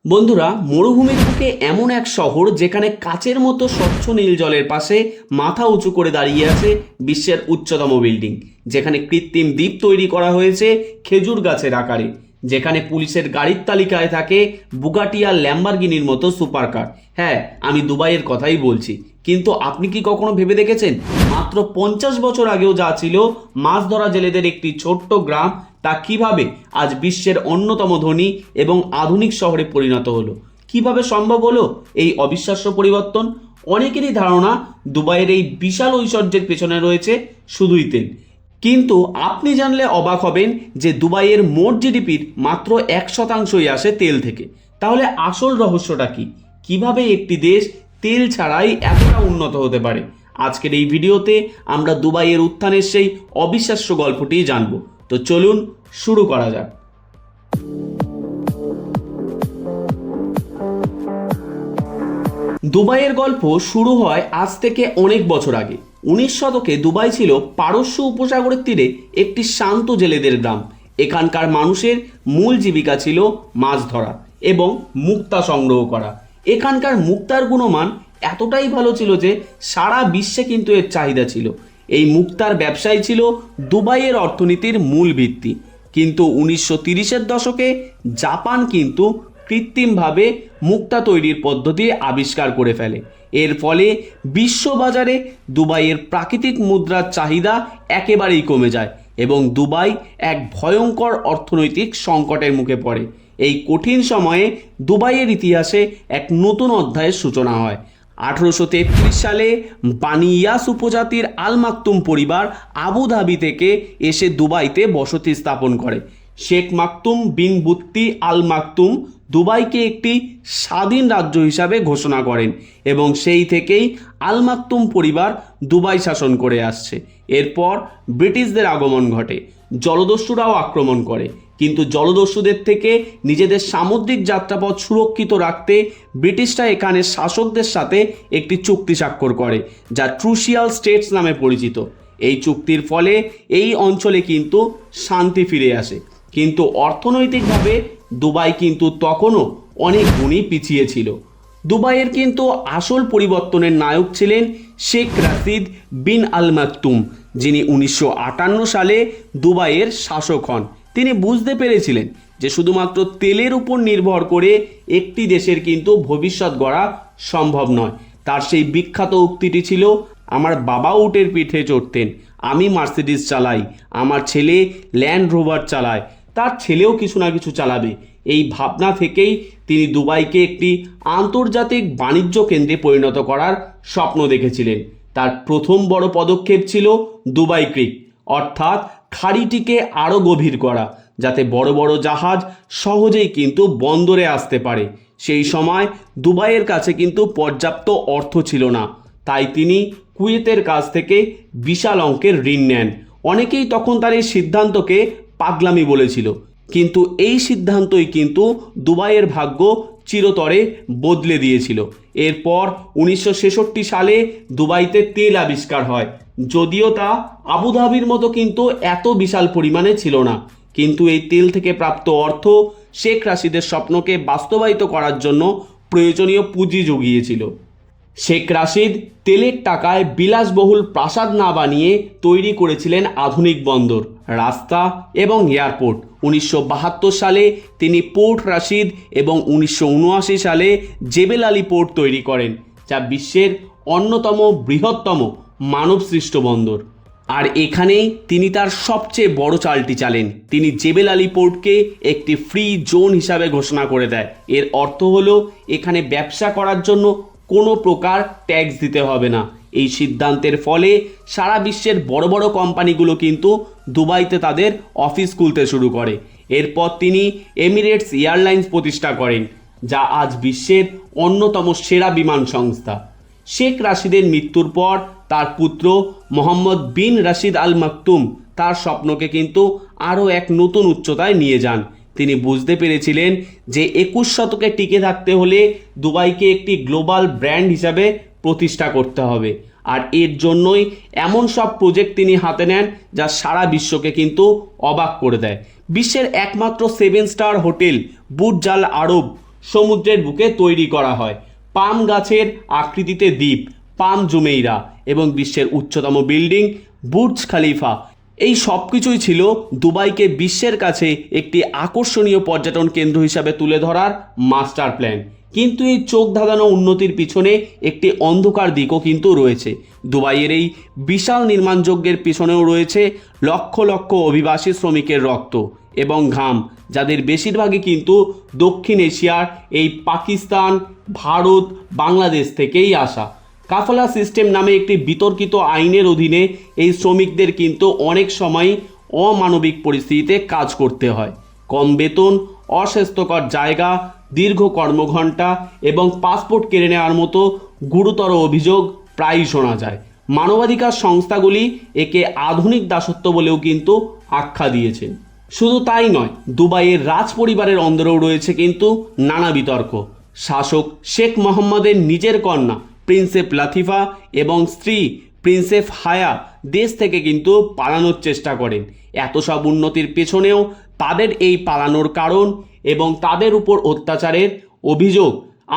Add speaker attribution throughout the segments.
Speaker 1: বন্ধুরা, মরুভূমির বুকে এমন এক শহর যেখানে কাচের মতো স্বচ্ছ নীল জলের পাশে মাথা উঁচু করে দাঁড়িয়ে আছে বিশ্বের উচ্চতম বিল্ডিং, যেখানে কৃত্রিম দ্বীপ তৈরি করা হয়েছে খেজুর গাছের আকারে, যেখানে পুলিশের গাড়ির তালিকায় থাকে বুগাটি আর ল্যাম্বরগিনির মতো সুপারকার। হ্যাঁ, আমি দুবাইয়ের কথাই বলছি। কিন্তু আপনি কি কখনো ভেবে দেখেছেন মাত্র 50 বছর আগেও যা ছিল মাছ ধরা জেলেদের একটি ছোট্ট গ্রাম, তা কিভাবে আজ বিশ্বের অন্যতম ধনী এবং আধুনিক শহরে পরিণত হলো? কিভাবে সম্ভব হলো এই অবিশ্বাস্য পরিবর্তন? অনেকেরই ধারণা দুবাইয়ের এই বিশাল ঐশ্বর্যের পেছনে রয়েছে শুধুই তেল, কিন্তু আপনি জানলে অবাক হবেন যে দুবাইয়ের মোট জিডিপির মাত্র 1% আসে তেল থেকে। তাহলে আসল রহস্যটা কি? কিভাবে একটি দেশ তেল ছাড়াই এতটা উন্নত হতে পারে? আজকের এই ভিডিওতে আমরা দুবাইয়ের উত্থানের সেই অবিশ্বাস্য গল্পটি জানব। তো চলুন শুরু করা যাক। দুবাইয়ের গল্প শুরু হয় আজ থেকে অনেক বছর আগে। 19 শতকে দুবাই ছিল পারস্য উপসাগরের তীরে একটি শান্ত জেলেদের গ্রাম। এখানকার মানুষের মূল জীবিকা ছিল মাছ ধরা এবং মুক্তা সংগ্রহ করা। এখানকার মুক্তার গুণমান এতটাই ভালো ছিল যে সারা বিশ্বে কিন্তু এর চাহিদা ছিল। এই মুক্তার ব্যবসায় ছিল দুবাইয়ের অর্থনীতির মূল ভিত্তি। কিন্তু 1930-এর দশকে জাপান কিন্তু কৃত্রিমভাবে মুক্তা তৈরির পদ্ধতি আবিষ্কার করে ফেলে। এর ফলে বিশ্ববাজারে দুবাইয়ের প্রাকৃতিক মুদ্রার চাহিদা একেবারেই কমে যায় এবং দুবাই এক ভয়ঙ্কর অর্থনৈতিক সংকটের মুখে পড়ে। এই কঠিন সময়ে দুবাইয়ের ইতিহাসে এক নতুন অধ্যায়ের সূচনা হয়। 1833 সালে বানি ইয়াস উপজাতির আল মাকতুম পরিবার আবুধাবি থেকে এসে দুবাইতে বসতি স্থাপন করে। শেখ মাকতুম বিন বুত্তি আল মাকতুম দুবাইকে একটি স্বাধীন রাজ্য হিসাবে ঘোষণা করেন এবং সেই থেকেই আল মাকতুম পরিবার দুবাই শাসন করে আসছে। এরপর ব্রিটিশদের আগমন ঘটে, জলদস্যুরাও আক্রমণ করে, কিন্তু জলদস্যুদের থেকে নিজেদের সামুদ্রিক যাত্রাপথ সুরক্ষিত রাখতে ব্রিটিশরা এখানে শাসকদের সাথে একটি চুক্তি স্বাক্ষর করে, যা ট্রুসিয়াল স্টেটস নামে পরিচিত। এই চুক্তির ফলে এই অঞ্চলে কিন্তু শান্তি ফিরে আসে, কিন্তু অর্থনৈতিকভাবে দুবাই কিন্তু তখনও অনেক গুণই পিছিয়ে ছিল। দুবাইয়ের কিন্তু আসল পরিবর্তনের নায়ক ছিলেন শেখ রাশিদ বিন আল মাকতুম, যিনি 1958 সালে দুবাইয়ের শাসক হন। তিনি বুঝতে পেরেছিলেন যে শুধুমাত্র তেলের উপর নির্ভর করে একটি দেশের কিন্তু ভবিষ্যৎ গড়া সম্ভব নয়। তার সেই বিখ্যাত উক্তিটি ছিল, আমার বাবা উটের পিঠে চড়তেন, আমি মার্সিডিজ চালাই, আমার ছেলে ল্যান্ড রোভার চালায়, তার ছেলেও কিছু না কিছু চালাবে। এই ভাবনা থেকেই তিনি দুবাইকে একটি আন্তর্জাতিক বাণিজ্য কেন্দ্রে পরিণত করার স্বপ্ন দেখেছিলেন। তার প্রথম বড় পদক্ষেপ ছিল দুবাই ক্রিক, অর্থাৎ খাড়িটিকে আরও গভীর করা, যাতে বড় বড় জাহাজ সহজেই কিন্তু বন্দরে আসতে পারে। সেই সময় দুবাইয়ের কাছে কিন্তু পর্যাপ্ত অর্থ ছিল না, তাই তিনি কুয়েতের কাছ থেকে বিশাল অঙ্কের ঋণ নেন। অনেকেই তখন তার এই সিদ্ধান্তকে পাগলামি বলেছিল, কিন্তু এই সিদ্ধান্তই কিন্তু দুবাইয়ের ভাগ্য চিরতরে বদলে দিয়েছিল। এরপর 1966 সালে দুবাইতে তেল আবিষ্কার হয়, যদিও তা আবুধাবির মতো কিন্তু এত বিশাল পরিমাণে ছিল না। কিন্তু এই তেল থেকে প্রাপ্ত অর্থ শেখ রাশিদের স্বপ্নকে বাস্তবায়িত করার জন্য প্রয়োজনীয় পুঁজি জুগিয়েছিল। শেখ রাশিদ তেলের টাকায় বিলাসবহুল প্রাসাদ না বানিয়ে তৈরি করেছিলেন আধুনিক বন্দর, রাস্তা এবং এয়ারপোর্ট। 1972 সালে তিনি পোর্ট রাশিদ এবং 1979 সালে জেবেল আলী পোর্ট তৈরি করেন, যা বিশ্বের অন্যতম বৃহত্তম মানবসৃষ্ট বন্দর। আর এখানেই তিনি তার সবচেয়ে বড় চালটি চালেন। তিনি জেবেল আলী পোর্টকে একটি ফ্রি জোন হিসাবে ঘোষণা করে দেয়। এর অর্থ হলো এখানে ব্যবসা করার জন্য কোনো প্রকার ট্যাক্স দিতে হবে না। এই সিদ্ধান্তের ফলে সারা বিশ্বের বড় বড় কোম্পানিগুলো কিন্তু দুবাইতে তাদের অফিস খুলতে শুরু করে। এরপর তিনি এমিরেটস এয়ারলাইন্স প্রতিষ্ঠা করেন, যা আজ বিশ্বের অন্যতম সেরা বিমান সংস্থা। শেখ রাশিদের মৃত্যুর পর তার পুত্র মোহাম্মদ বিন রাশিদ আল মাকতুম তার স্বপ্নকে কিন্তু আরও এক নতুন উচ্চতায় নিয়ে যান। তিনি বুঝতে পেরেছিলেন যে 21 শতকে টিকে থাকতে হলে দুবাইকে একটি গ্লোবাল ব্র্যান্ড হিসাবে প্রতিষ্ঠা করতে হবে। আর এর জন্যই এমন সব প্রজেক্ট তিনি হাতে নেন যা সারা বিশ্বকে কিন্তু অবাক করে দেয়। বিশ্বের একমাত্র 7 স্টার হোটেল বুর্জ আল আরব সমুদ্রের বুকে তৈরি করা হয়। পাম গাছের আকৃতিতে দ্বীপ, পাম জুমেইরা এবং বিশ্বের উচ্চতম বিল্ডিং বুর্জ খালিফা, এই সব কিছুই ছিল দুবাইকে বিশ্বের কাছে একটি আকর্ষণীয় পর্যটন কেন্দ্র হিসাবে তুলে ধরার মাস্টার প্ল্যান। কিন্তু এই চোখ ধাঁধানো উন্নতির পিছনে একটি অন্ধকার দিকও কিন্তু রয়েছে। দুবাইয়ের এই বিশাল নির্মাণযজ্ঞের পিছনেও রয়েছে লক্ষ লক্ষ অভিবাসী শ্রমিকের রক্ত এবং ঘাম, যাদের বেশিরভাগই কিন্তু দক্ষিণ এশিয়ার এই পাকিস্তান, ভারত, বাংলাদেশ থেকেই আসা। কাফালা সিস্টেম নামে একটি বিতর্কিত আইনের অধীনে এই শ্রমিকদের কিন্তু অনেক সময় অমানবিক পরিস্থিতিতে কাজ করতে হয়। কম বেতন, অস্বাস্থ্যকর জায়গা, দীর্ঘ কর্মঘণ্টা এবং পাসপোর্ট কেড়ে নেওয়ার মতো গুরুতর অভিযোগ প্রায়ই শোনা যায়। মানবাধিকার সংস্থাগুলি একে আধুনিক দাসত্ব বলেও কিন্তু আখ্যা দিয়েছেন। শুধু তাই নয়, দুবাইয়ের রাজ পরিবারের অন্দরেও রয়েছে কিন্তু নানা বিতর্ক। শাসক শেখ মোহাম্মদের নিজের কন্যা প্রিন্সেস লাতিফা এবং স্ত্রী প্রিন্সেস হায়া দেশ থেকে কিন্তু পালানোর চেষ্টা করেন। এত সব উন্নতির পেছনেও তাদের এই পালানোর কারণ এবং তাদের উপর অত্যাচারের অভিযোগ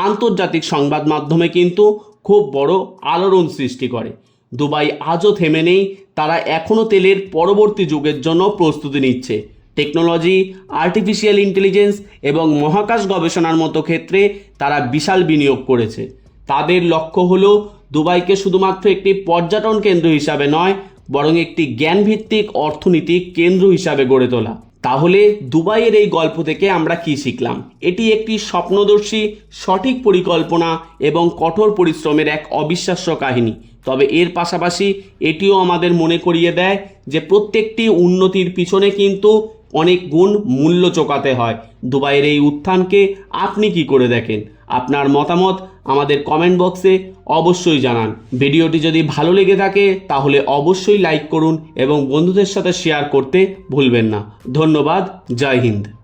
Speaker 1: আন্তর্জাতিক সংবাদ মাধ্যমে কিন্তু খুব বড় আলোড়ন সৃষ্টি করে। দুবাই আজও থেমে নেই, তারা এখনও তেলের পরবর্তী যুগের জন্য প্রস্তুতি নিচ্ছে। টেকনোলজি, আর্টিফিশিয়াল ইন্টেলিজেন্স এবং মহাকাশ গবেষণার মতো ক্ষেত্রে তারা বিশাল বিনিয়োগ করেছে। তাদের লক্ষ্য হলো দুবাইকে শুধুমাত্র একটি পর্যটন কেন্দ্র হিসাবে নয়, বরং একটি জ্ঞানভিত্তিক অর্থনৈতিক কেন্দ্র হিসাবে গড়ে তোলা। তাহলে দুবাইয়ের এই গল্প থেকে আমরা কি শিখলাম? এটি একটি স্বপ্নদর্শী, সঠিক পরিকল্পনা এবং কঠোর পরিশ্রমের এক অবিশ্বাস্য কাহিনী। তবে এর পাশাপাশি এটিও আমাদের মনে করিয়ে দেয় যে প্রত্যেকটি উন্নতির পিছনে কিন্তু অনেক গুণ মূল্য চোকাতে হয়। দুবাইয়ের এই উত্থানকে আপনি কি করে দেখেন? আপনার মতামত আমাদের কমেন্ট বক্সে অবশ্যই জানান। ভিডিওটি যদি ভালো লেগে থাকে তাহলে অবশ্যই লাইক করুন এবং বন্ধুদের সাথে শেয়ার করতে ভুলবেন না। ধন্যবাদ। জয় হিন্দ।